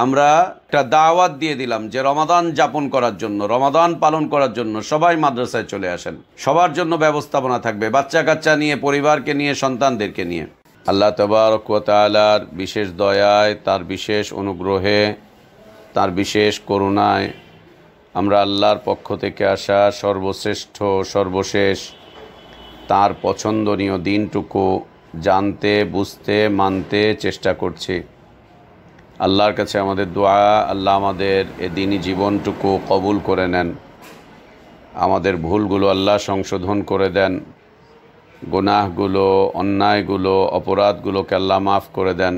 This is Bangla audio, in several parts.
আমরা একটা দাওয়াত দিয়ে দিলাম যে রমাদান যাপন করার জন্য, রমাদান পালন করার জন্য সবাই মাদ্রাসায় চলে আসেন। সবার জন্য ব্যবস্থাপনা থাকবে, বাচ্চা কাচ্চা নিয়ে, পরিবারকে নিয়ে, সন্তানদেরকে নিয়ে। আল্লাহ তাবারক ওয়া তাআলার বিশেষ দয়ায়, তার বিশেষ অনুগ্রহে, তার বিশেষ করুণায় আমরা আল্লাহর পক্ষ থেকে আসা সর্বশ্রেষ্ঠ, সর্বশেষ, তার পছন্দনীয় দিনটুকু জানতে, বুঝতে, মানতে চেষ্টা করছি। আল্লাহর কাছে আমাদের দোয়া, আল্লাহ আমাদের এ দিনই জীবনটুকু কবুল করে নেন। আমাদের ভুলগুলো আল্লাহ সংশোধন করে দেন, গুনাহগুলো, অন্যায়গুলো, অপরাধগুলোকে আল্লাহ মাফ করে দেন।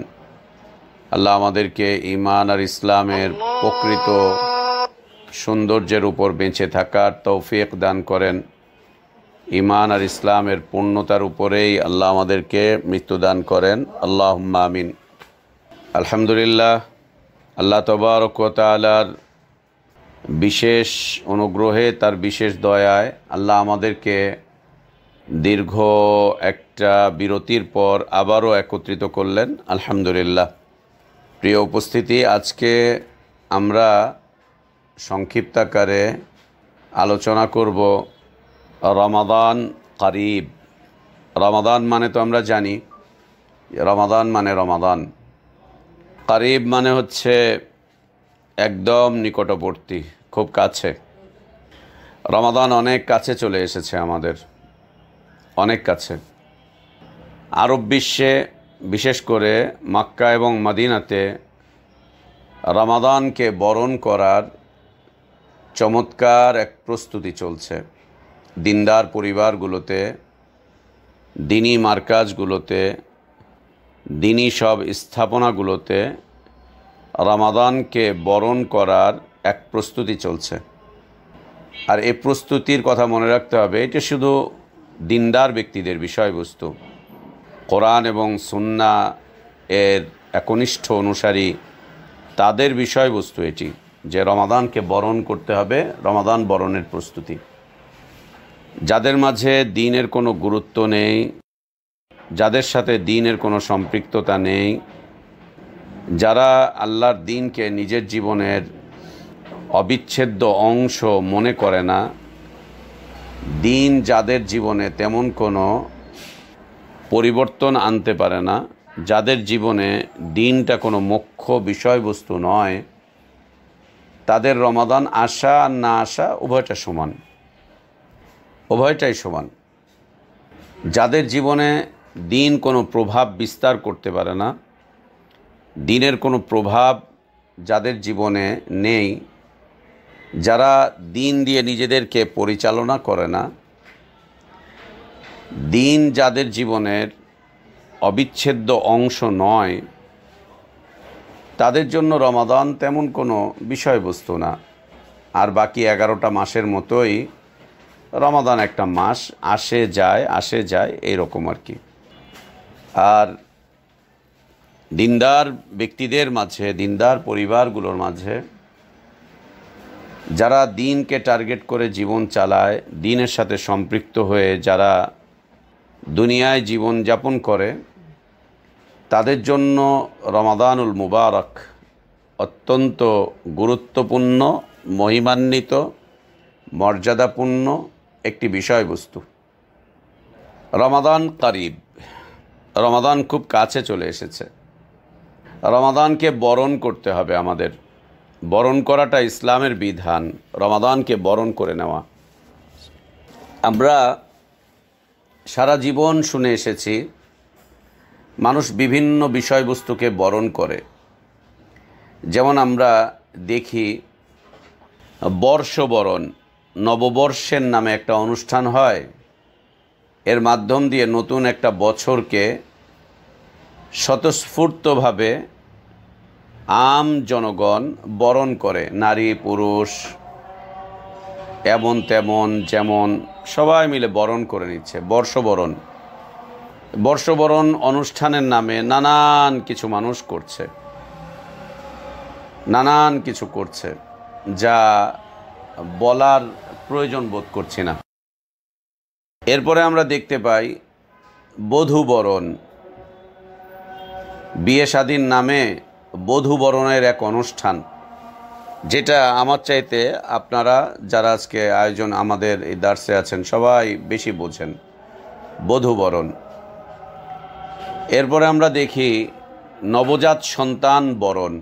আল্লাহ আমাদেরকে ঈমান আর ইসলামের প্রকৃত সৌন্দর্যের উপর বেঁচে থাকার তৌফিক দান করেন। ঈমান আর ইসলামের পূর্ণতার উপরেই আল্লাহ আমাদেরকে মৃত্যু দান করেন। আল্লাহুম্মা আমিন। আলহামদুলিল্লাহ, আল্লাহ তাবারক ওয়া তাআলার বিশেষ অনুগ্রহে, তার বিশেষ দয়ায় আল্লাহ আমাদেরকে দীর্ঘ একটা বিরতির পর আবারও একত্রিত করলেন। আলহামদুলিল্লাহ। প্রিয় উপস্থিতি, আজকে আমরা সংক্ষিপ্ত আকারে আলোচনা করব রমাদান করিব। রমাদান মানে তো আমরা জানি, রমাদান মানে রমাদান। করিব মানে হচ্ছে একদম নিকটবর্তী, খুব কাছে। রমাদান অনেক কাছে চলে এসেছে আমাদের, অনেক কাছে। আরব বিশ্বে, বিশেষ করে মক্কা এবং মদিনাতে রমাদানকে বরণ করার চমৎকার এক প্রস্তুতি চলছে। দিনদার পরিবারগুলোতে, দিনী মার্কাজগুলোতে, দিনী সব স্থাপনাগুলোতে রমাদানকে বরণ করার এক প্রস্তুতি চলছে। আর এই প্রস্তুতির কথা মনে রাখতে হবে, এটা শুধু দিনদার ব্যক্তিদের বিষয়বস্তু। কোরআন এবং সুন্নাহ এর একনিষ্ঠ অনুসারী তাদের বিষয়বস্তু এটি, যে রমাদানকে বরণ করতে হবে, রমাদান বরণের প্রস্তুতি। যাদের মাঝে দ্বীনের কোনো গুরুত্ব নেই, যাদের সাথে দ্বীনের কোনো সম্পৃক্ততা নেই, যারা আল্লাহর দ্বীনকে নিজের জীবনের অবিচ্ছেদ্য অংশ মনে করে না, দ্বীন যাদের জীবনে তেমন কোনো পরিবর্তন আনতে পারে না, যাদের জীবনে দ্বীনটা কোনো মুখ্য বিষয়বস্তু নয়, তাদের রমাদান আসা আর না আসা উভয়টা সমান, উভয়টাই সমান। যাদের জীবনে দ্বীন কোনো প্রভাব বিস্তার করতে পারে না, দ্বীনের কোনো প্রভাব যাদের জীবনে নেই, যারা দ্বীন দিয়ে নিজেদেরকে পরিচালনা করে না, দ্বীন যাদের জীবনের অবিচ্ছেদ্য অংশ নয়, তাদের জন্য রমাদান তেমন কোনো বিষয়বস্তু না। আর বাকি 11টা মাসের মতোই রমাদান একটা মাস, আসে যায়, আসে যায়, এইরকম আর কি। আর দিনদার ব্যক্তিদের মাঝে, দিনদার পরিবারগুলোর মাঝে যারা দ্বীনকে টার্গেট করে জীবন চালায়, দ্বীনের সাথে সম্পৃক্ত হয়ে যারা দুনিয়ায় জীবন যাপন করে, তাদের জন্য রমাদানুল মুবারক অত্যন্ত গুরুত্বপূর্ণ, মহিমান্বিত, মর্যাদাপূর্ণ একটি বিষয়বস্তু। রমাদান করিব, রমাদান খুব কাছে চলে এসেছে। রমাদানকে বরণ করতে হবে আমাদের। বরণ করাটা ইসলামের বিধান, রমাদানকে বরণ করে নেওয়া। আমরা সারা জীবন শুনে এসেছি মানুষ বিভিন্ন বিষয়বস্তুকে বরণ করে। যেমন আমরা দেখি বর্ষবরণ, নববর্ষের নামে একটা অনুষ্ঠান হয়। এর মাধ্যম দিয়ে নতুন একটা বছরকে স্বতঃস্ফূর্তভাবে আম জনগণ বরণ করে, নারী পুরুষ এমন তেমন যেমন সবাই মিলে বরণ করে নিচ্ছে। বর্ষবরণ, বর্ষবরণ অনুষ্ঠানের নামে নানান কিছু মানুষ করছে, নানান কিছু করছে যা বলার প্রয়োজন বোধ করছি না। এরপরে আমরা দেখতে পাই বধূবরণ, বিয়ে শাদীর নামে বধূবরণের এক অনুষ্ঠান, যেটা আমার চাইতে আপনারা যারা আজকে আয়োজন আমাদের এই দার্সে আছেন সবাই বেশি বোঝেন। বধূবরণ, এরপরে আমরা দেখি নবজাত সন্তান বরণ।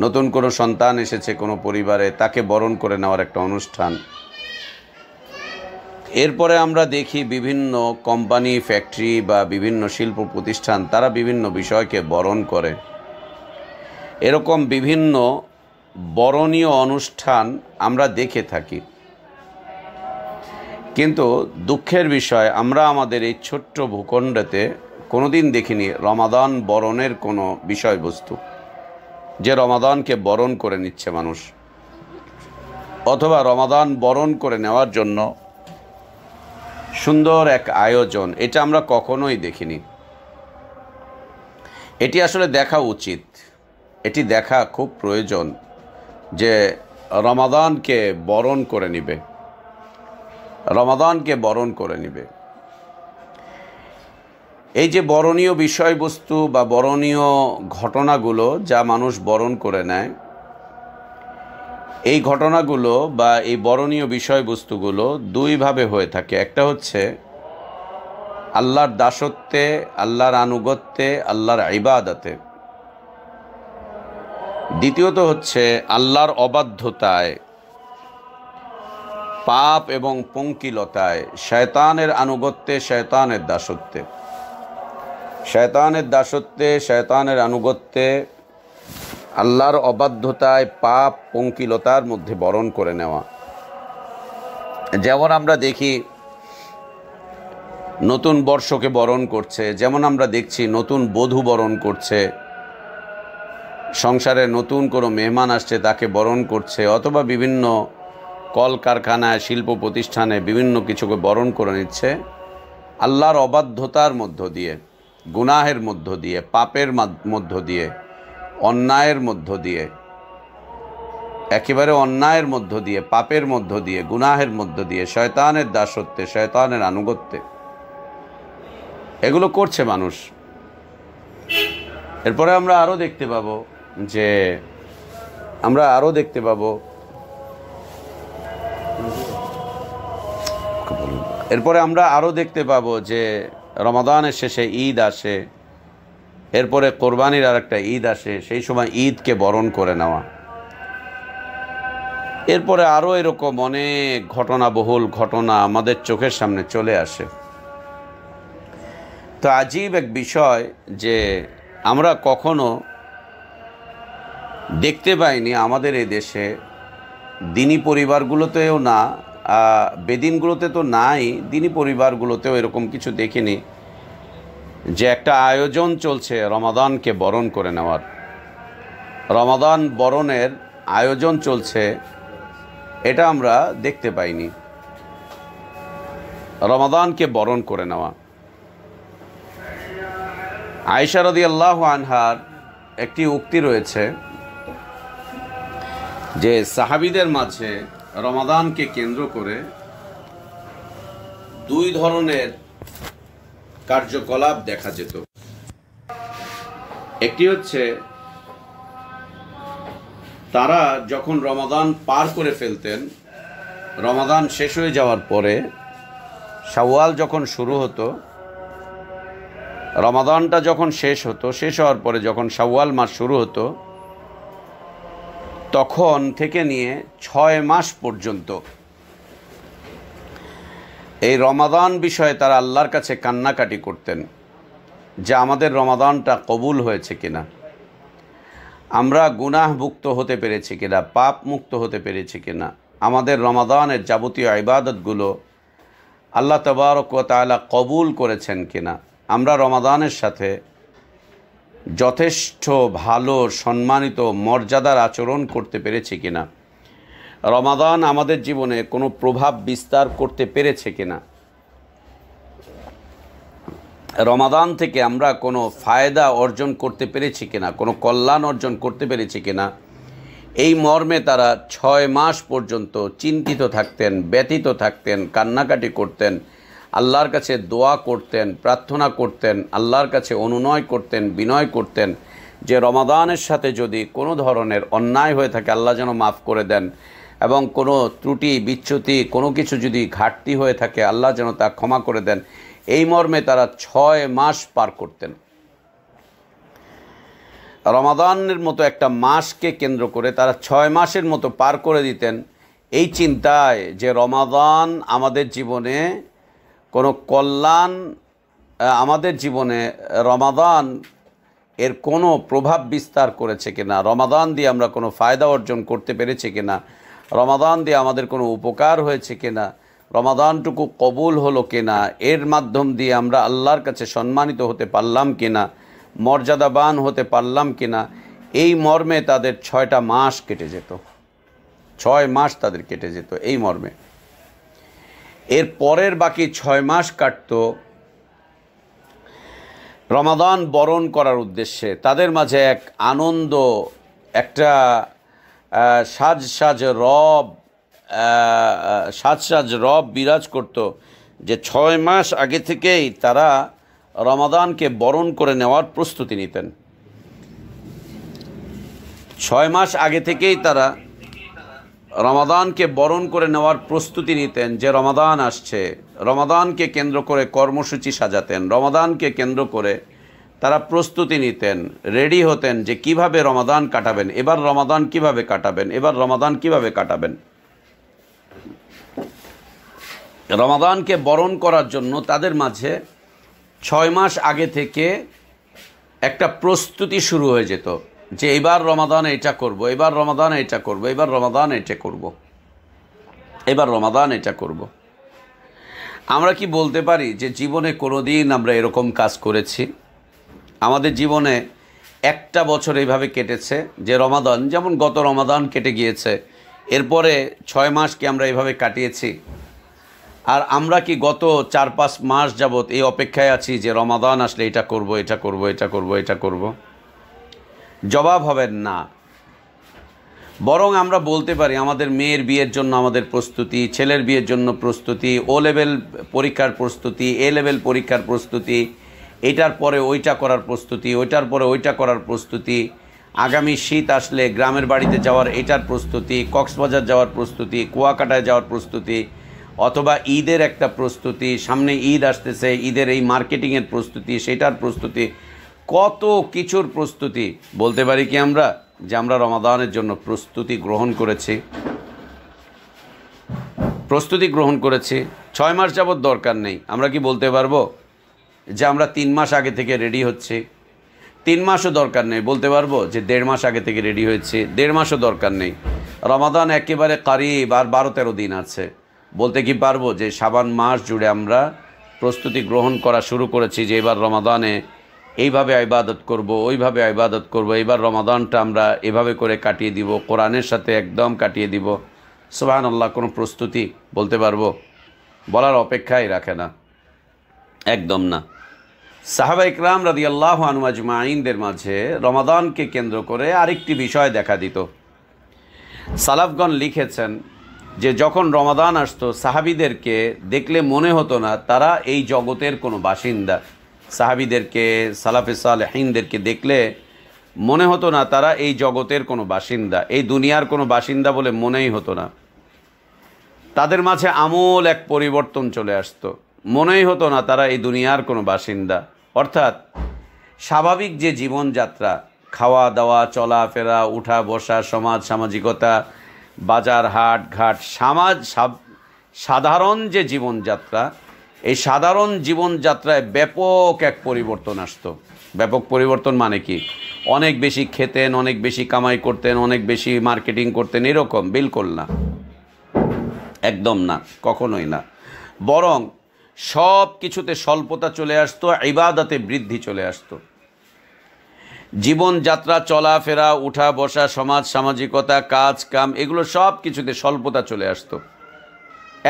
নতুন কোনো সন্তান এসেছে কোনো পরিবারে, তাকে বরণ করে নেওয়ার একটা অনুষ্ঠান। এরপরে আমরা দেখি বিভিন্ন কোম্পানি, ফ্যাক্টরি বা বিভিন্ন শিল্প প্রতিষ্ঠান তারা বিভিন্ন বিষয়কে বরণ করে। এরকম বিভিন্ন বরণীয় অনুষ্ঠান আমরা দেখে থাকি, কিন্তু দুঃখের বিষয় আমরা আমাদের এই ছোট্ট ভূখণ্ডেতে কোনোদিন দেখিনি রমাদান বরণের কোনো বিষয়বস্তু, যে রমাদানকে বরণ করে নিচ্ছে মানুষ, অথবা রমাদান বরণ করে নেওয়ার জন্য সুন্দর এক আয়োজন, এটা আমরা কখনোই দেখিনি। এটি আসলে দেখা উচিত, এটি দেখা খুব প্রয়োজন যে রমাদানকে বরণ করে নিবে, রমাদানকে বরণ করে নিবে। এই যে বরণীয় বিষয়বস্তু বা বরণীয় ঘটনাগুলো যা মানুষ বরণ করে নেয়, এই ঘটনাগুলো বা এই বরণীয় বিষয়বস্তুগুলো দুইভাবে হয়ে থাকে। একটা হচ্ছে আল্লাহর দাসত্বে, আল্লাহর আনুগত্যে, আল্লাহর ইবাদতে। দ্বিতীয়ত হচ্ছে আল্লাহর অবাধ্যতায়, পাপ এবং পঙ্কিলতায়, শয়তানের আনুগত্যে, শয়তানের দাসত্বে। শয়তানের দাসত্বে, শয়তানের আনুগত্যে, আল্লাহর অবাধ্যতায়, পাপ পঙ্কিলতার মধ্যে বরণ করে নেওয়া। যেমন আমরা দেখি নতুন বর্ষকে বরণ করছে, যেমন আমরা দেখছি নতুন বধূ বরণ করছে, সংসারে নতুন কোনো মেহমান আসছে তাকে বরণ করছে, অথবা বিভিন্ন কলকারখানায়, শিল্প প্রতিষ্ঠানে বিভিন্ন কিছুকে বরণ করে নিচ্ছে আল্লাহর অবাধ্যতার মধ্য দিয়ে, গুনাহের মধ্য দিয়ে, পাপের মধ্য দিয়ে, অন্যায়ের মধ্য দিয়ে, একেবারে অন্যায়ের মধ্য দিয়ে, পাপের মধ্য দিয়ে, গুনাহের মধ্য দিয়ে, শয়তানের দাসত্বে, শয়তানের আনুগত্যে এগুলো করছে মানুষ। এরপরে আমরা আরও দেখতে পাবো যে রমাদানের শেষে ঈদ আসে, এরপরে কোরবানির আর একটা ঈদ আসে, সেই সময় ঈদকে বরণ করে নেওয়া। এরপরে আরও এরকম অনেক ঘটনাবহুল ঘটনা আমাদের চোখের সামনে চলে আসে। তো আজীব এক বিষয় যে আমরা কখনো দেখতে পাইনি আমাদের এই দেশে, দিনী পরিবারগুলোতেও না, বেদিনগুলোতে তো নাই, দিনী পরিবারগুলোতেও এরকম কিছু দেখিনি যে একটা আয়োজন চলছে রমাদানকে বরণ করে নেওয়ার। রমাদান বরণের আয়োজন চলছে, এটা আমরা দেখতে পাইনি। রমাদানকে বরণ করে নেওয়া। আয়েশা রাদিয়াল্লাহু আনহার একটি উক্তি রয়েছে যে সাহাবীদের মাঝে রমাদানকে কেন্দ্র করে দুই ধরনের কার্যকলাপ দেখা যেত। একটি হচ্ছে তারা যখন রমাদান পার করে ফেলতেন, রমাদান শেষ হয়ে যাওয়ার পরে শাওয়াল যখন শুরু হতো, রমাদানটা যখন শেষ হতো, শেষ হওয়ার পরে যখন শাওয়াল মাস শুরু হতো, তখন থেকে নিয়ে 6 মাস পর্যন্ত এই রমাদান বিষয়ে তারা আল্লাহর কাছে কান্নাকাটি করতেন যে আমাদের রমাদানটা কবুল হয়েছে কিনা, আমরা গুনাহমুক্ত হতে পেরেছি কিনা, পাপ মুক্ত হতে পেরেছি কিনা, আমাদের রমাদানের যাবতীয় ইবাদতগুলো আল্লাহ তাবারক ওয়া তাআলা কবুল করেছেন কিনা, আমরা রমাদানের সাথে যথেষ্ট ভালো সম্মানিত মর্যাদার আচরণ করতে পেরেছি কিনা, রমাদান আমাদের জীবনে কোনো প্রভাব বিস্তার করতে পেরেছে কিনা, রমাদান থেকে আমরা কোনো ফায়দা অর্জন করতে পেরেছি কিনা, কোনো কল্যাণ অর্জন করতে পেরেছি কিনা, এই মর্মে তারা 6 মাস পর্যন্ত চিন্তিত থাকতেন, ব্যথিত থাকতেন, কান্নাকাটি করতেন, আল্লাহর কাছে দোয়া করতেন, প্রার্থনা করতেন, আল্লাহর কাছে অনুনয় করতেন, বিনয় করতেন যে রমাদানের সাথে যদি কোনো ধরনের অন্যায় হয়ে থাকে আল্লাহ যেন মাফ করে দেন, এবং কোনো ত্রুটি বিচ্যুতি কোনো কিছু যদি ঘাটতি হয়ে থাকে আল্লাহ যেন তা ক্ষমা করে দেন, এই মর্মে তারা 6 মাস পার করতেন। রমাদানের মতো একটা মাসকে কেন্দ্র করে তারা 6 মাসের মতো পার করে দিতেন, এই চিন্তায় যে রমাদান আমাদের জীবনে কোনো কল্যাণ, আমাদের জীবনে রমাদান এর কোনো প্রভাব বিস্তার করেছে কিনা, রমাদান দিয়ে আমরা কোনো ফায়দা অর্জন করতে পেরেছি কিনা, রমাদান দিয়ে আমাদের কোনো উপকার হয়েছে কিনা, রমাদানটুকু কবুল হলো কিনা, এর মাধ্যম দিয়ে আমরা আল্লাহর কাছে সম্মানিত হতে পারলাম কিনা, মর্যাদাবান হতে পারলাম কিনা, এই মর্মে তাদের 6টা মাস কেটে যেত। 6 মাস তাদের কেটে যেত এই মর্মে। এর পরের বাকি 6 মাস কাটত রমাদান বরণ করার উদ্দেশ্যে। তাদের মাঝে এক আনন্দ, একটা সাজ রব বিরাজ করত, যে 6 মাস আগে থেকেই তারা রমাদানকে বরণ করে নেওয়ার প্রস্তুতি নিতেন। 6 মাস আগে থেকেই তারা রমাদানকে বরণ করে নেওয়ার প্রস্তুতি নিতেন, যে রমাদান আসছে। রমাদানকে কেন্দ্র করে কর্মসূচি সাজাতেন, রমাদানকে কেন্দ্র করে তারা প্রস্তুতি নিতেন, রেডি হতেন যে কিভাবে রমাদান কাটাবেন, এবার রমাদান কিভাবে কাটাবেন, এবার রমাদান কিভাবে কাটাবেন। রমাদানকে বরণ করার জন্য তাদের মাঝে 6 মাস আগে থেকে একটা প্রস্তুতি শুরু হয়ে যেত, যে এবার রমাদান এটা করব, এবার রমাদান এটা করব, এবার রমাদান এটা করব, এবার রমাদান এটা করব। আমরা কি বলতে পারি যে জীবনে কোনো দিন আমরা এরকম কাজ করেছি? আমাদের জীবনে একটা বছর এইভাবে কেটেছে যে রমাদান, যেমন গত রমাদান কেটে গিয়েছে, এরপরে 6 মাস কি আমরা এইভাবে কাটিয়েছি? আর আমরা কি গত 4-5 মাস যাবত এই অপেক্ষায় আছি যে রমাদান আসলে এটা করব, এটা করব, এটা করব, এটা করব? জবাব হবেন না। বরং আমরা বলতে পারি আমাদের মেয়ের বিয়ের জন্য আমাদের প্রস্তুতি, ছেলের বিয়ের জন্য প্রস্তুতি, ও লেভেল পরীক্ষার প্রস্তুতি, এ লেভেল পরীক্ষার প্রস্তুতি, এটার পরে ওইটা করার প্রস্তুতি, ওইটার পরে ওইটা করার প্রস্তুতি, আগামী শীত আসলে গ্রামের বাড়িতে যাওয়ার এটার প্রস্তুতি, কক্সবাজার যাওয়ার প্রস্তুতি, কুয়াকাটায় যাওয়ার প্রস্তুতি, অথবা ঈদের একটা প্রস্তুতি, সামনে ঈদ আসতেছে, ঈদের এই মার্কেটিংয়ের প্রস্তুতি, সেটার প্রস্তুতি, কত কিছুর প্রস্তুতি। বলতে পারি কি আমরা যে আমরা রমাদানের জন্য প্রস্তুতি গ্রহণ করেছি? প্রস্তুতি গ্রহণ করেছি। 6 মাস যাবত দরকার নেই। আমরা কি বলতে পারবো যে আমরা 3 মাস আগে থেকে রেডি হচ্ছি? 3 মাসও দরকার নেই। বলতে পারবো যে 1.5 মাস আগে থেকে রেডি হয়েছি? 1.5 মাসও দরকার নেই। রমাদান একেবারে কারিব, আর 12-13 দিন আছে। বলতে কি পারবো যে শাবান মাস জুড়ে আমরা প্রস্তুতি গ্রহণ করা শুরু করেছি যে এবার রমাদানে এইভাবে ইবাদত করব, ওইভাবে ইবাদত করব, এবার রমাদানটা আমরা এভাবে করে কাটিয়ে দিব, কোরআনের সাথে একদম কাটিয়ে দিব। সুবহানাল্লাহ। কোনো প্রস্তুতি বলতে পারবো? বলার অপেক্ষাই রাখে না, একদম না। সাহাবা ইকরাম রাদিয়াল্লাহু আনহু আজমাইনদের মাঝে রমাদানকে কেন্দ্র করে আরেকটি বিষয় দেখা দিত। সালাফগণ লিখেছেন যে যখন রমাদান আসতো সাহাবীদেরকে দেখলে মনে হতো না তারা এই জগতের কোনো বাসিন্দা। সাহাবীদেরকে, সালাফে সালেহিনদেরকে দেখলে মনে হতো না তারা এই জগতের কোনো বাসিন্দা, এই দুনিয়ার কোনো বাসিন্দা বলে মনেই হতো না। তাদের মাঝে আমূল এক পরিবর্তন চলে আসতো, মনেই হতো না তারা এই দুনিয়ার কোনো বাসিন্দা। অর্থাৎ স্বাভাবিক যে জীবনযাত্রা, খাওয়া দাওয়া, চলাফেরা, উঠা বসা, সমাজ সামাজিকতা, বাজার হাট ঘাট, সাধারণ যে জীবনযাত্রা, এই সাধারণ জীবনযাত্রায় ব্যাপক এক পরিবর্তন আসতো। ব্যাপক পরিবর্তন মানে কি? অনেক বেশি খেতেন, অনেক বেশি কামাই করতেন, অনেক বেশি মার্কেটিং করতেন, এরকম বিলকুল না, একদম না, কখনোই না। বরং সব কিছুতে স্বল্পতা চলে আসতো, ইবাদতে বৃদ্ধি চলে আসতো। জীবনযাত্রা, চলাফেরা, উঠা বসা, সমাজ সামাজিকতা, কাজ কাম, এগুলো সব কিছুতে স্বল্পতা চলে আসতো,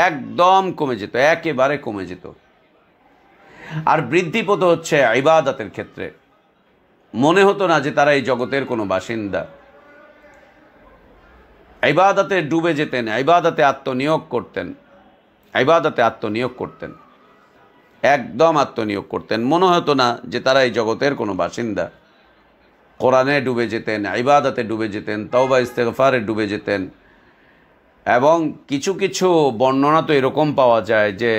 একদম কমে যেত, একেবারে কমে যেত। আর বৃদ্ধি পেত হচ্ছে ইবাদতের ক্ষেত্রে। মনে হতো না যে তারা এই জগতের কোনো বাসিন্দা। ইবাদতে ডুবে যেতেন, ইবাদতে আত্মনিয়োগ করতেন, ইবাদতে আত্মনিয়োগ করতেন, একদম আত্মনিয়োগ করতেন। মনে হতো না যে তারা এই জগতের কোনো বাসিন্দা। কোরআনে ডুবে যেতেন, ইবাদতে ডুবে যেতেন, তওবা ইস্তেগফারে ডুবে যেতেন। এবং কিছু কিছু বর্ণনা তো এরকম পাওয়া যায় যে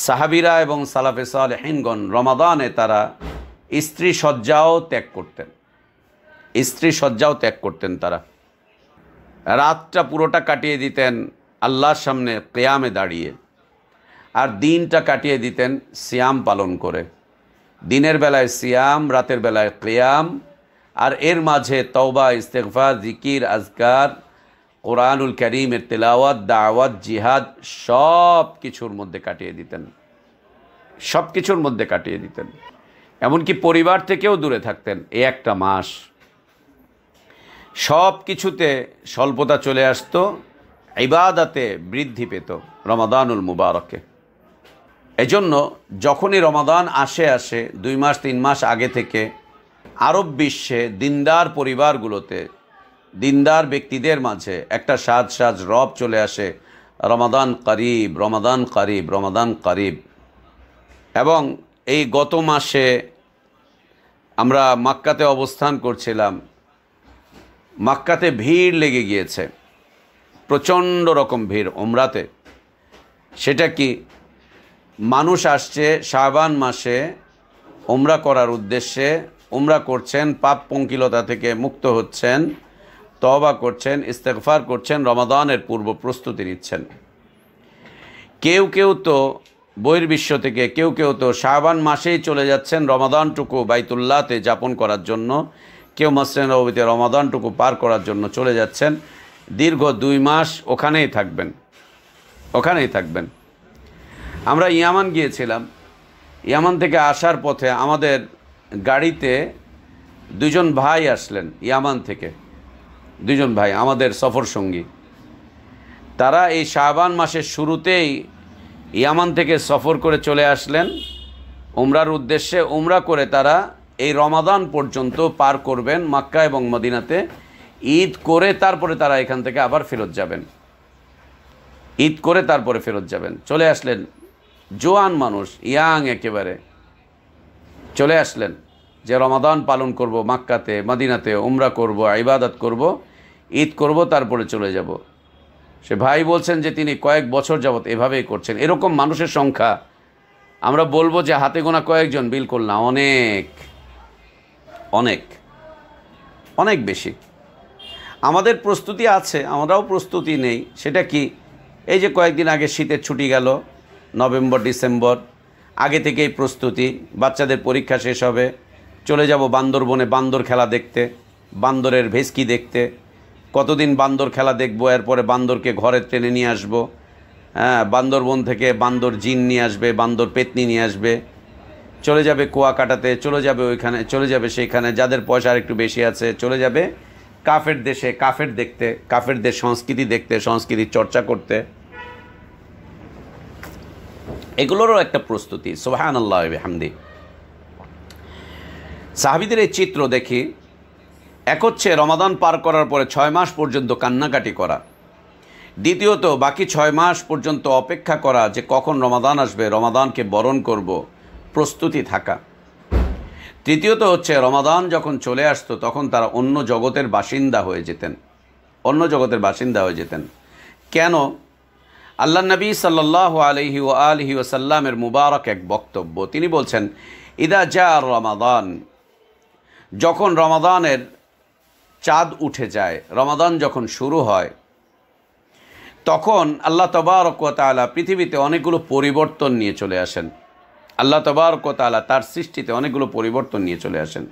সাহাবীরা এবং সালাফে সালেহিনগণ রমাদানে তারা স্ত্রী সজ্জাও ত্যাগ করতেন, স্ত্রী সজ্জাও ত্যাগ করতেন। তারা রাতটা পুরোটা কাটিয়ে দিতেন আল্লাহর সামনে কিয়ামে দাঁড়িয়ে, আর দিনটা কাটিয়ে দিতেন সিয়াম পালন করে। দিনের বেলায় সিয়াম, রাতের বেলায় কিয়াম, আর এর মাঝে তওবা, ইস্তেগফার, জিকির, আজকার, কোরআনুল কারীমের তেলাওয়াত, দাওয়াত, জিহাদ সব কিছুর মধ্যে কাটিয়ে দিতেন, সব কিছুর মধ্যে কাটিয়ে দিতেন। এমনকি পরিবার থেকেও দূরে থাকতেন এই একটা মাস। সব কিছুতে স্বল্পতা চলে আসতো, ইবাদতে বৃদ্ধি পেত রমাদানুল মুবারকে। এজন্য যখনই রমাদান আসে 2 মাস 3 মাস আগে থেকে আরব বিশ্বে দিনদার পরিবারগুলোতে, দিনদার ব্যক্তিদের মাঝে একটা সাজ রব চলে আসে, রমাদান করিব, রমাদান করিব, রমাদান করিব। এবং এই গত মাসে আমরা মক্কাতে অবস্থান করছিলাম, মক্কাতে ভিড় লেগে গিয়েছে, প্রচণ্ড রকম ভিড় উমরাতে। সেটা কি, মানুষ আসছে শাবান মাসে উমরা করার উদ্দেশ্যে, উমরা করছেন, পাপ পঙ্কিলতা থেকে মুক্ত হচ্ছেন, তওবা করছেন, ইস্তেগফার করছেন, রমাদানের পূর্ব প্রস্তুতি নিচ্ছেন। কেউ কেউ তো বহির্বিশ্ব থেকে, কেউ কেউ তো শাবান মাসেই চলে যাচ্ছেন রমাদানটুকু বাইতুল্লাহতে যাপন করার জন্য, কেউ মসজিদে নববীতে রমাদানটুকু পার করার জন্য চলে যাচ্ছেন। দীর্ঘ 2 মাস ওখানেই থাকবেন, ওখানেই থাকবেন। আমরা ইয়ামান গিয়েছিলাম, ইয়ামান থেকে আসার পথে আমাদের গাড়িতে 2 জন ভাই আসলেন ইয়ামান থেকে, 2 জন ভাই আমাদের সফর সঙ্গী। তারা এই শাবান মাসের শুরুতেই ইয়ামান থেকে সফর করে চলে আসলেন উমরার উদ্দেশ্যে। উমরা করে তারা এই রমাদান পর্যন্ত পার করবেন মক্কা এবং মদিনাতে। ঈদ করে তারপরে তারা এখান থেকে আবার ফেরত যাবেন, ঈদ করে তারপরে ফেরত যাবেন। চলে আসলেন জোয়ান মানুষ, ইয়াং একেবারে, চলে আসলেন যে রমাদান পালন করব মক্কাতে মদিনাতে, উমরা করব, ইবাদত করব, ঈদ করব, তারপরে চলে যাব। সে ভাই বলছেন যে তিনি কয়েক বছর যাবত এভাবেই করছেন। এরকম মানুষের সংখ্যা আমরা বলবো যে হাতে গোনা কয়েকজন, বিলকুল না, অনেক অনেক অনেক বেশি। আমাদের প্রস্তুতি আছে, আমরাও প্রস্তুতি নেই। সেটা কি, এই যে কয়েকদিন আগে শীতের ছুটি গেল, নভেম্বর ডিসেম্বর, আগে থেকেই প্রস্তুতি। বাচ্চাদের পরীক্ষা শেষ হবে, চলে যাব বান্দরবনে বান্দর খেলা দেখতে, বান্দরের ভেসকি দেখতে। কতদিন বান্দর খেলা দেখব, এরপরে বান্দরকে ঘরে টেনে নিয়ে আসবো। হ্যাঁ, বান্দরবন থেকে বান্দর জিন নিয়ে আসবে, বান্দর পেতনি নিয়ে আসবে, চলে যাবে কুয়াকাটাতে, চলে যাবে ওইখানে, চলে যাবে সেইখানে। যাদের পয়সা আর একটু বেশি আছে চলে যাবে কাফের দেশে, কাফের দেখতে, কাফেরদের সংস্কৃতি দেখতে, সংস্কৃতির চর্চা করতে। এগুলোরও একটা প্রস্তুতি। সুবহানাল্লাহ ওয়া বিহামদি। সাহাবীদের এই চিত্র দেখি, এক হচ্ছে রমাদান পার করার পরে 6 মাস পর্যন্ত কান্নাকাটি করা, দ্বিতীয়ত বাকি 6 মাস পর্যন্ত অপেক্ষা করা যে কখন রমাদান আসবে, রমাদানকে বরণ করব, প্রস্তুতি থাকা। তৃতীয়ত হচ্ছে রমাদান যখন চলে আসতো তখন তারা অন্য জগতের বাসিন্দা হয়ে যেতেন, অন্য জগতের বাসিন্দা হয়ে যেতেন। কেন? আল্লাহ নবী সাল্লাল্লাহু আলাইহি ওয়া আলিহি ওয়াসাল্লামের মুবারক এক বক্তব্য, তিনি বলছেন, ইদা জা রমাদান, যখন রমাদানের চাঁদ উঠে যায়, রমাদান যখন শুরু হয়, তখন আল্লাহ তাবারক ওয়া তাআলা পৃথিবীতে অনেকগুলো পরিবর্তন নিয়ে চলে আসেন। আল্লাহ তাবারক ওয়া তাআলা তার সৃষ্টিতে অনেকগুলো পরিবর্তন নিয়ে চলে আসেন।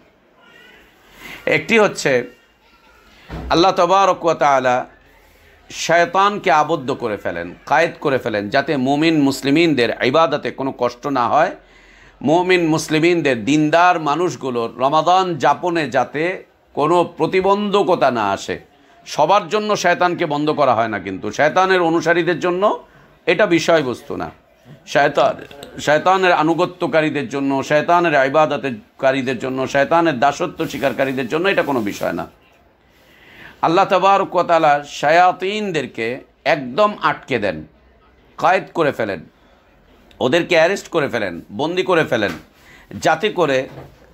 একটি হচ্ছে আল্লাহ তাবারক ওয়া তাআলা শয়তানকে আবদ্ধ করে ফেলেন, কায়েদ করে ফেলেন, যাতে মুমিন মুসলিমিনদের ইবাদতে কোনো কষ্ট না হয়, মুমিন মুসলিমিনদের দিনদার মানুষগুলোর রমাদান যাপনে যাতে কোনো প্রতিবন্ধকতা না আসে। সবার জন্য শয়তানকে বন্ধ করা হয় না, কিন্তু শয়তানের অনুসারীদের জন্য এটা বিষয়বস্তু না। শয়তানের আনুগত্যকারীদের জন্য, শয়তানের ইবাদতকারীদের জন্য, শয়তানের দাসত্ব স্বীকারকারীদের জন্য এটা কোনো বিষয় না। আল্লাহ তাবারক ওয়া তাআলা শায়াতিনদেরকে একদম আটকে দেন, কায়েদ করে ফেলেন, ওদেরকে অ্যারেস্ট করে ফেলেন, বন্দি করে ফেলেন, যাতে করে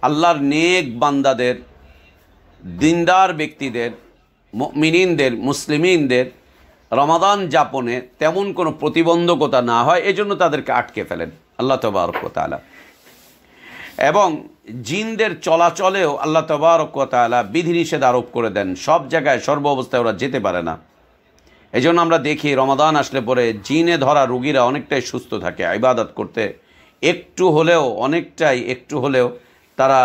আল্লাহর নেক বান্দাদের, দিনদার ব্যক্তিদের, মুমিনিনদের, মুসলিমিনদের রমাদান যাপনে তেমন কোনো প্রতিবন্ধকতা না হয়, এজন্য তাদেরকে আটকে ফেলেন আল্লাহ তাবারক ওয়া তাআলা। এবং জিনদের চলাচলেও আল্লাহ তাবারক ওয়া তাআলা বিধিনিষেধ আরোপ করে দেন, সব জায়গায় সর্ব অবস্থায় ওরা যেতে পারে না। এই জন্য আমরা দেখি রমাদান আসলে পরে জিনে ধরা রোগীরা অনেকটাই সুস্থ থাকে, ইবাদত করতে একটু হলেও তারা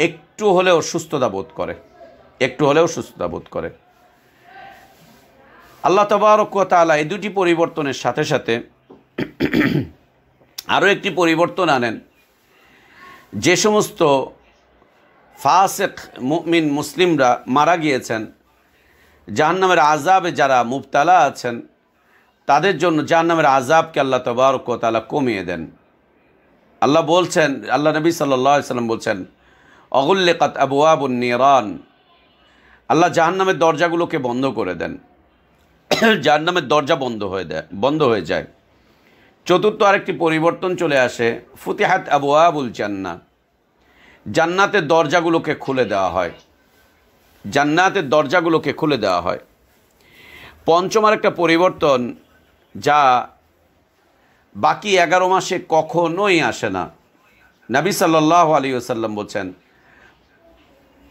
একটু হলেও সুস্থতা বোধ করে। আল্লাহ তাবারক ওয়া তাআলা এই দুটি পরিবর্তনের সাথে সাথে আরও একটি পরিবর্তন আনেন। যে সমস্ত ফাসিক মুমিন মুসলিমরা মারা গিয়েছেন, জাহান্নামের আযাবে যারা মুবতালা আছেন, তাদের জন্য জাহান্নামের আযাবকে আল্লাহ তাবারক ওয়া তাআলা কমিয়ে দেন। আল্লাহ বলছেন, আল্লাহ নবী সাল্লাল্লাহু আলাইহি ওয়াসাল্লাম বলছেন, অগুল্লিকাত আবওয়াবুন নিরান, আল্লাহ জাহান্নামের দরজাগুলোকে বন্ধ করে দেন, জাহান্নামের দরজা বন্ধ হয়ে যায়। চতুর্থ আরেকটি পরিবর্তন চলে আসে, ফুতিহাত আবওয়াবুল জান্নাহ, জান্নাতের দরজাগুলোকে খুলে দেওয়া হয়। পঞ্চম আরেকটা পরিবর্তন যা বাকি 11 মাসে কখনোই আসে না। নবী সাল্লাল্লাহু আলাইহি ওয়াসাল্লাম বলছেন,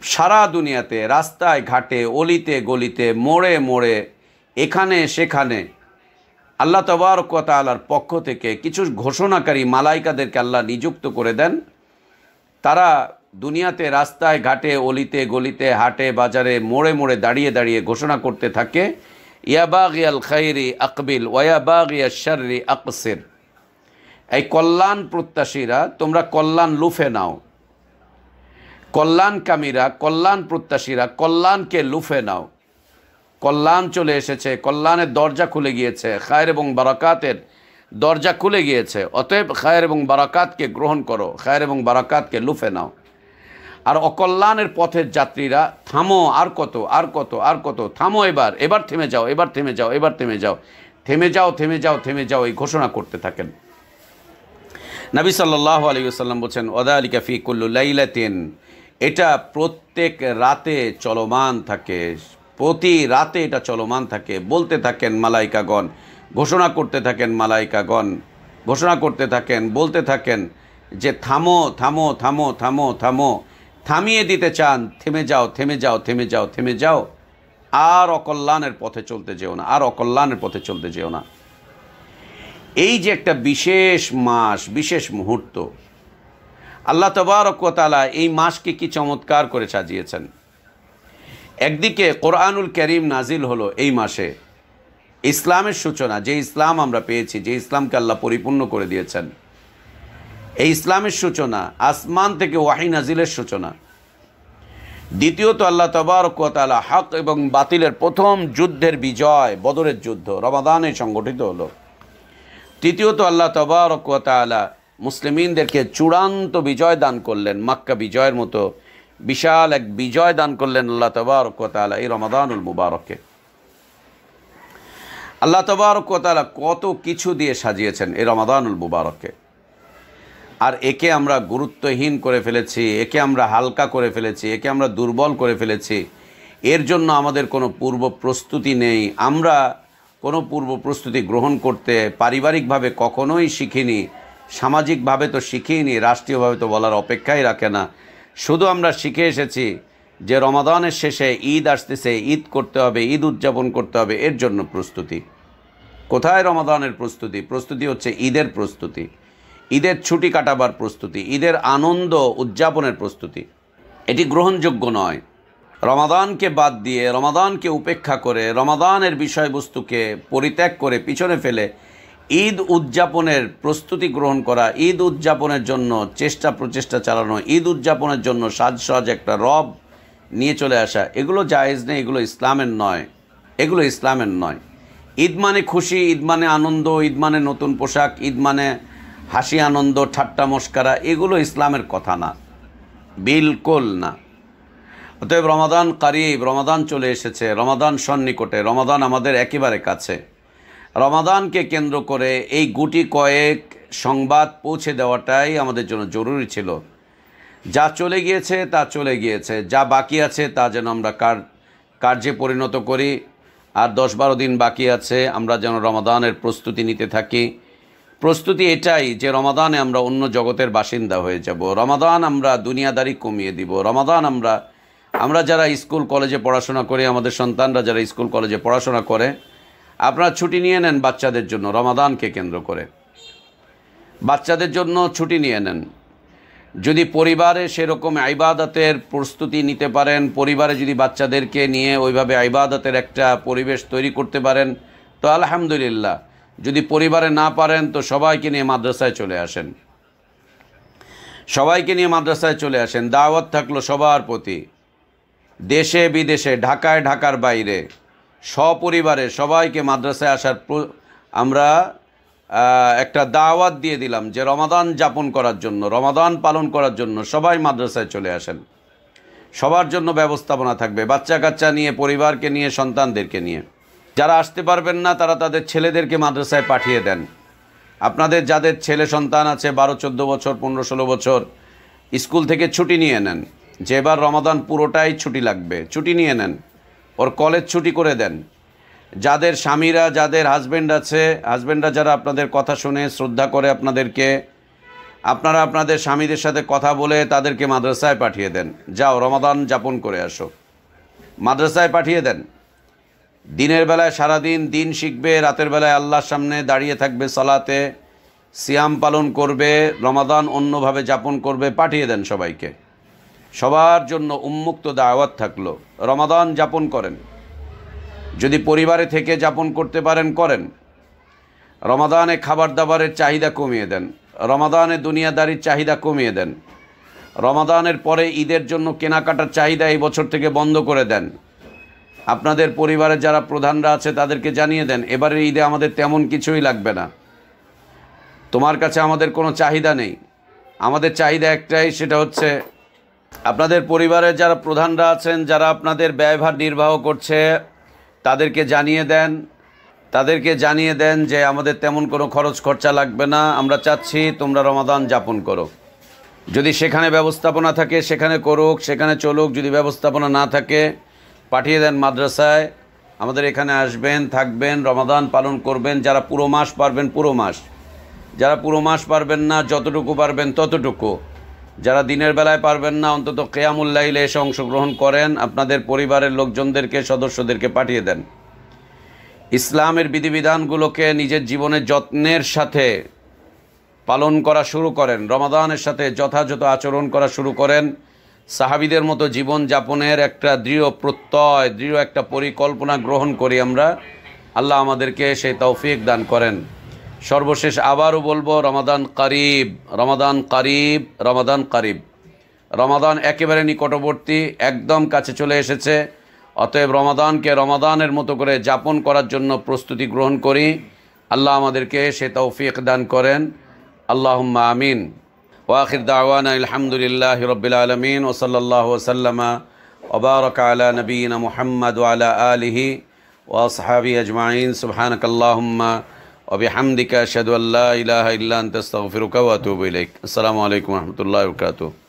সারা দুনিয়াতে রাস্তায় ঘাটে, অলিতে গলিতে, মোড়ে মোড়ে, এখানে সেখানে আল্লাহ তাবারক ওয়া তাআলার পক্ষ থেকে কিছু ঘোষণাকারী মালাইকাদেরকে আল্লাহ নিযুক্ত করে দেন। তারা দুনিয়াতে রাস্তায় ঘাটে, অলিতে গলিতে, হাটে বাজারে, মোড়ে মোড়ে দাঁড়িয়ে দাঁড়িয়ে ঘোষণা করতে থাকে, ইয়া বাগিয়াল খাইরি আকবিল ওয়া ইয়া বাগিয়াশ শাররি আকসির, এই কল্যাণ প্রত্যাশীরা তোমরা কল্যাণ লুফে নাও, কল্যাণকামীরা, কল্যাণ প্রত্যাশীরা কল্যাণকে লুফে নাও। কল্যাণ চলে এসেছে, কল্যাণের দরজা খুলে গিয়েছে, খায়ের এবং বারাকাতের দরজা খুলে গিয়েছে। অতএব খায়ের এবং বারাকাতকে গ্রহণ করো, খায়ের এবং বারাকাতকে লুফে নাও। আর অকল্যাণের পথের যাত্রীরা থামো, আর কত, থামো, এবার থেমে যাও, এই ঘোষণা করতে থাকেন। নবী সাল্লাল্লাহু আলাইহি ওয়াসাল্লাম বলছেন, ওয়াযালিকা ফি কুল্লি লাইলাতিন, এটা প্রত্যেক রাতে চলমান থাকে, প্রতি রাতে এটা চলমান থাকে। বলতে থাকেন মালাইকাগণ, ঘোষণা করতে থাকেন মালাইকাগণ, বলতে থাকেন যে থামো, থামিয়ে দিতে চান, থেমে যাও, আর অকল্যাণের পথে চলতে যেও না, এই যে একটা বিশেষ মাস, বিশেষ মুহূর্ত, আল্লাহ তাবারক ওয়া তাআলা এই মাসকে কি চমৎকার করে সাজিয়েছেন। একদিকে কোরআনুল কারীম নাজিল হলো এই মাসে, ইসলামের সূচনা, যে ইসলাম আমরা পেয়েছি, যে ইসলামকে আল্লাহ পরিপূর্ণ করে দিয়েছেন, এই ইসলামের সূচনা, আসমান থেকে ওয়াহী নাজিলের সূচনা। দ্বিতীয়ত আল্লাহ তাবারক ওয়া তাআলা হক এবং বাতিলের প্রথম যুদ্ধের বিজয়, বদরের যুদ্ধ রমাদানে সংগঠিত হলো। তৃতীয়ত আল্লাহ তাবারক ওয়া তাআলা মুসলিমিনদেরকে চূড়ান্ত বিজয় দান করলেন, মক্কা বিজয়ের মতো বিশাল এক বিজয় দান করলেন আল্লাহ তাবারক ওয়া তাআলা এই রমাদানুল মুবারকে। আল্লাহ তাবারক ওয়া তাআলা কত কিছু দিয়ে সাজিয়েছেন এই রমাদানুল মুবারককে, আর একে আমরা গুরুত্বহীন করে ফেলেছি, একে আমরা হালকা করে ফেলেছি, একে আমরা দুর্বল করে ফেলেছি। এর জন্য আমাদের কোনো পূর্ব প্রস্তুতি নেই, আমরা কোনো পূর্ব প্রস্তুতি গ্রহণ করতে পারিবারিকভাবে কখনোই শিখিনি, সামাজিকভাবে তো শিখিনি, রাষ্ট্রীয়ভাবে তো বলার অপেক্ষাই রাখে না। শুধু আমরা শিখে এসেছি যে রমাদানের শেষে ঈদ আসতেছে, ঈদ করতে হবে, ঈদ উদযাপন করতে হবে, এর জন্য প্রস্তুতি। কোথায় রমাদানের প্রস্তুতি? প্রস্তুতি হচ্ছে ঈদের প্রস্তুতি, ঈদের ছুটি কাটাবার প্রস্তুতি, ঈদের আনন্দ উদযাপনের প্রস্তুতি। এটি গ্রহণযোগ্য নয়। রমাদানকে বাদ দিয়ে, রমাদানকে উপেক্ষা করে, রমাদানের বিষয়বস্তুকে পরিত্যাগ করে পিছনে ফেলে ঈদ উদযাপনের প্রস্তুতি গ্রহণ করা, ঈদ উদযাপনের জন্য প্রচেষ্টা চালানো, ঈদ উদযাপনের জন্য সাজসজ্জা একটা রব নিয়ে চলে আসা, এগুলো জায়েজ নেই, এগুলো ইসলামের নয়। ঈদ মানে খুশি, ঈদ মানে আনন্দ, ঈদ মানে নতুন পোশাক, ঈদ মানে হাসি আনন্দ ঠাট্টা মস্কারা, এগুলো ইসলামের কথা না, বিলকুল না। অতএব রমাদান কারিব, রমাদান চলে এসেছে, রমাদান সন্নিকটে, রমাদান আমাদের একেবারে কাছে। রমাদানকে কেন্দ্র করে এই গুটি কয়েক সংবাদ পৌঁছে দেওয়াটাই আমাদের জন্য জরুরি ছিল। যা চলে গিয়েছে তা চলে গিয়েছে, যা বাকি আছে তা যেন আমরা কার্যে পরিণত করি। আর 10-12 দিন বাকি আছে, আমরা যেন রমাদানের প্রস্তুতি নিতে থাকি। প্রস্তুতি এটাই যে রমাদানে আমরা অন্য জগতের বাসিন্দা হয়ে যাব। রমাদান আমরা দুনিয়াদারি কমিয়ে দিব। রমাদান আমরা যারা স্কুল কলেজে পড়াশোনা করি, আমাদের সন্তানরা যারা স্কুল কলেজে পড়াশোনা করে, আপনারা ছুটি নিয়ে নেন বাচ্চাদের জন্য রমাদানকে কেন্দ্র করে। বাচ্চাদের জন্য ছুটি নিয়ে নেন। যদি পরিবারে সেরকম ইবাদতের প্রস্তুতি নিতে পারেন, পরিবারে যদি বাচ্চাদেরকে নিয়ে ওইভাবে ইবাদতের একটা পরিবেশ তৈরি করতে পারেন তো আলহামদুলিল্লাহ। যদি পরিবারে না পারেন তো সবাইকে নিয়ে মাদ্রাসায় চলে আসেন, সবাইকে নিয়ে মাদ্রাসায় চলে আসেন। দাওয়াত থাকলো সবার প্রতি, দেশে বিদেশে, ঢাকায় ঢাকার বাইরে, সপরিবারে সবাইকে মাদ্রাসায় আসার আমরা একটা দাওয়াত দিয়ে দিলাম যে রমাদান যাপন করার জন্য, রমাদান পালন করার জন্য সবাই মাদ্রাসায় চলে আসেন। সবার জন্য ব্যবস্থাপনা থাকবে, বাচ্চা কাচ্চা নিয়ে, পরিবারকে নিয়ে, সন্তানদেরকে নিয়ে। যারা আসতে পারবেন না তারা তাদের ছেলেদেরকে মাদ্রাসায় পাঠিয়ে দেন। আপনাদের যাদের ছেলে সন্তান আছে 12-14 বছর, 15-16 বছর, স্কুল থেকে ছুটি নিয়ে নেন যে এবার রমাদান পুরোটাই ছুটি লাগবে, ছুটি নিয়ে নেন, ওর কলেজ ছুটি করে দেন। যাদের স্বামীরা, যাদের হাজব্যান্ড আছে, হাজব্যান্ডরা যারা আপনাদের কথা শুনে শ্রদ্ধা করে আপনাদেরকে, আপনারা আপনাদের স্বামীদের সাথে কথা বলে তাদেরকে মাদ্রাসায় পাঠিয়ে দেন। যাও রমাদান যাপন করে আসো, মাদ্রাসায় পাঠিয়ে দেন। দিনের বেলায় সারাদিন দিন শিখবে, রাতের বেলায় আল্লাহর সামনে দাঁড়িয়ে থাকবে সালাতে, সিয়াম পালন করবে, রমাদান অন্যভাবে যাপন করবে। পাঠিয়ে দেন সবাইকে। সবার জন্য উন্মুক্ত দাওয়াত থাকলো, রমাদান যাপন করেন। যদি পরিবারে থেকে যাপন করতে পারেন করেন। রমাদানে খাবার দাবারের চাহিদা কমিয়ে দেন, রমাদানে দুনিয়াদারির চাহিদা কমিয়ে দেন। রমাদানের পরে ঈদের জন্য কেনাকাটার চাহিদা এই বছর থেকে বন্ধ করে দেন। আপনাদের পরিবারের যারা প্রধানরা আছে তাদেরকে জানিয়ে দেন এবারের ঈদে আমাদের তেমন কিছুই লাগবে না, তোমার কাছে আমাদের কোনো চাহিদা নেই, আমাদের চাহিদা একটাই, সেটা হচ্ছে আপনাদের পরিবারের যারা প্রধানরা আছেন, যারা আপনাদের ব্যয়ভার নির্বাহ করছে তাদেরকে জানিয়ে দেন যে আমাদের তেমন কোনো খরচ খরচা লাগবে না, আমরা চাচ্ছি তোমরা রমাদান যাপন করো। যদি সেখানে ব্যবস্থাপনা থাকে সেখানে করুক, সেখানে চলুক। যদি ব্যবস্থাপনা না থাকে পাঠিয়ে দেন মাদ্রাসায়, আমাদের এখানে আসবেন, থাকবেন, রমাদান পালন করবেন। যারা পুরো মাস পারবেন পুরো মাস, যারা পুরো মাস পারবেন না যতটুকু পারবেন ততটুকু, যারা দিনের বেলায় পারবেন না অন্তত কিয়ামুল লাইলে এসে অংশগ্রহণ করেন। আপনাদের পরিবারের লোকজনদেরকে, সদস্যদেরকে পাঠিয়ে দেন। ইসলামের বিধিবিধানগুলোকে নিজের জীবনের যত্নের সাথে পালন করা শুরু করেন, রমাদানের সাথে যথাযথ আচরণ করা শুরু করেন। সাহাবীদের মতো জীবন যাপনের একটা দৃঢ় প্রত্যয়, দৃঢ় একটা পরিকল্পনা গ্রহণ করি আমরা। আল্লাহ আমাদেরকে সেই তৌফিক দান করেন। সর্বশেষ আবারও বলবো, রমাদান করিব, রমাদান করিব, রমাদান করিব। রমাদান একেবারে নিকটবর্তী, একদম কাছে চলে এসেছে। অতএব রমাদানকে রমাদানের মতো করে যাপন করার জন্য প্রস্তুতি গ্রহণ করি। আল্লাহ আমাদেরকে সে তৌফিক দান করেন। আল্লাহুম্মা আমিন। ওয়া আখির দাওয়ানা আলহামদুলিল্লাহি রাব্বিল আলামিন ওয়া সাল্লাল্লাহু ওয়া সাল্লামা ওয়া বারাকা আলা নবিয়িনা মুহাম্মদ ওয়া আলা আলিহি ওয়া আসহাবিহি আজমাইন। সুবহানাকাল্লাহুম্মা ওয়া বিহামদিকা আশহাদু আল্লা ইলাহা ইল্লা আনতা আস্তাগফিরুকা ওয়া আতুবু ইলাইক। আসসালামু আলাইকুম ওয়া রাহমাতুল্লাহি ওয়া বারাকাতুহু।